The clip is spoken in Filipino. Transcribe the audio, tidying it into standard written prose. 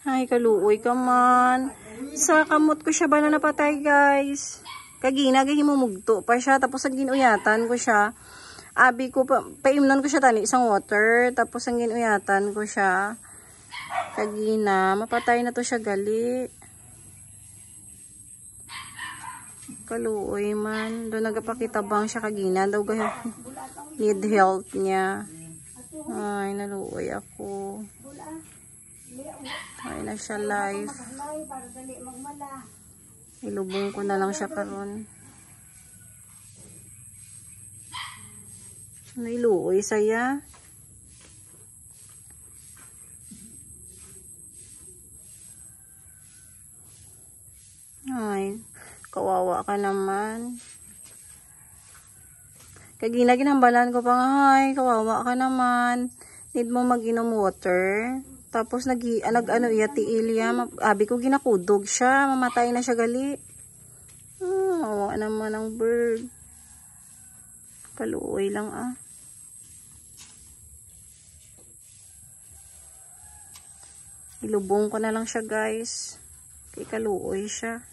Ay, kaluoy ka man. Sa kamot ko siya ba na napatay, guys? Kagina, gahimumugto pa siya. Tapos ang ginuyatan ko siya. Abi ko, paimnon ko siya tani isang water. Tapos ang ginuyatan ko siya. Kagina, mapatay na to siya gali. Kaluoy man. Doon nagapakitabang siya kagina. Daw need health niya. Ay, naluoy ako. Ay na siya live. Ilubong ko na lang siya karon. Nailuoy saya. Ay, kawawa ka naman. Kagina ginambalan ko pa nga, ay, kawawa ka naman. Need mo mag-inom water. Tapos ano iya tiilya, abi ko ginakudog siya, mamatay na siya gali. Awa naman ang bird. Kaluoy lang ah. Ilubong ko na lang siya guys. Kay kaluoy siya.